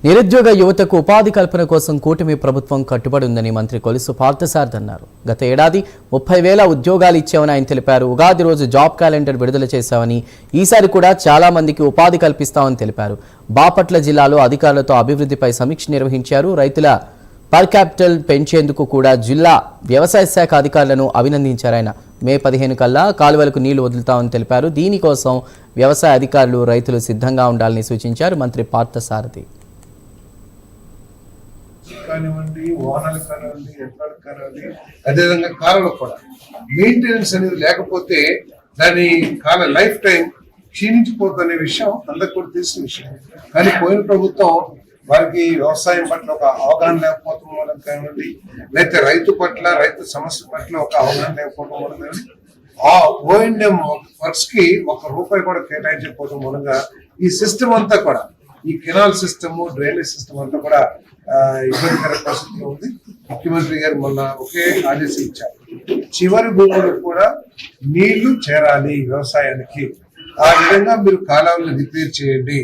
నిరుద్యోగ యువతకు ఉపాధి కల్పన కోసం కూటమి ప్రభుత్వం కట్టుబడి ఉందని మంత్రి కొలుసు పార్థసారథి అన్నారు. గత ఏడాది 30,000 ఉద్యోగాలు ఇచ్చామని ఆయన తెలిపారు. ఉగాది రోజు జాబ్ క్యాలెండర్ విడుదల చేశామని, ఈసారి కూడా చాలా మందికి ఉపాధి కల్పిస్తామని తెలిపారు. బాపట్ల జిల్లాలో అధికారులతో అభివృద్ధిపై సమీక్ష నిర్వహించారు. రైతుల పర్ క్యాపిటల్ పెంచేందుకు కూడా జిల్లా వ్యవసాయ శాఖ అధికారులను అభినందించారు. ఆయన మే 15 కల్లా కాలువలకు నీళ్లు వదులుతామని తెలిపారు. దీనికోసం వ్యవసాయ అధికారులు, రైతులు సిద్ధంగా ఉండాలని సూచించారు మంత్రి పార్థసారథి. కానివ్వండి, వాహనాలు కానివ్వండి, యంత్రాలకు కానివ్వండి, అదేవిధంగా కాలువలకు కూడా మెయింటెనెన్స్ అనేది లేకపోతే దాని లైఫ్ టైం క్షీణించిపోతున్న విషయం అందరికి కూడా తెలిసిన విషయం. కానీ పోయిన ప్రభుత్వం వారికి వ్యవసాయం పట్ల ఒక అవగాహన లేకపోవడం వల్ల కానివ్వండి, లేకపోతే రైతు పట్ల, రైతు సమస్య పట్ల ఒక అవగాహన లేకపోవడం వల్ల కానీ ఆ ఓఎండ్ఎం వర్క్స్ కి ₹1 కూడా కేటాయించకపోవడం మూలంగా ఈ సిస్టమ్ అంతా కూడా, ఈ కెనాల్ సిస్టమ్, డ్రైనేజ్ సిస్టమ్ అంతా కూడా ఇబ్బందికర పరిస్థితిలో ఉంది. ముఖ్యమంత్రి గారు మొన్న ఒకే ఆదేశం ఇచ్చారు, చివరి భూములకు కూడా నీళ్లు చేరాలి వ్యవసాయానికి. ఆ విధంగా మీరు కాలువలను రిపేర్ చేయండి.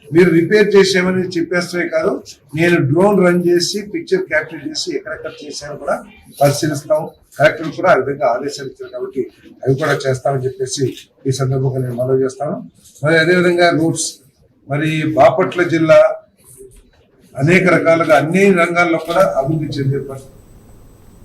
మీరు రిపేర్ చేసేమని చెప్పేస్తే కాదు, నేను డ్రోన్ రన్ చేసి పిక్చర్ క్యాప్చర్ చేసి ఎక్కడెక్కడ చేశాను కూడా పరిశీలిస్తాం. కలెక్టర్ కూడా ఆ విధంగా ఆదేశాలు ఇచ్చారు కాబట్టి అవి కూడా చేస్తామని చెప్పేసి ఈ సందర్భంగా నేను మనవి చేస్తాను. మరి అదేవిధంగా రూట్స్, మరి బాపట్ల జిల్లా అనేక రకాలుగా అన్ని రంగాల్లో కూడా అభివృద్ధి చెందే పరిస్థితి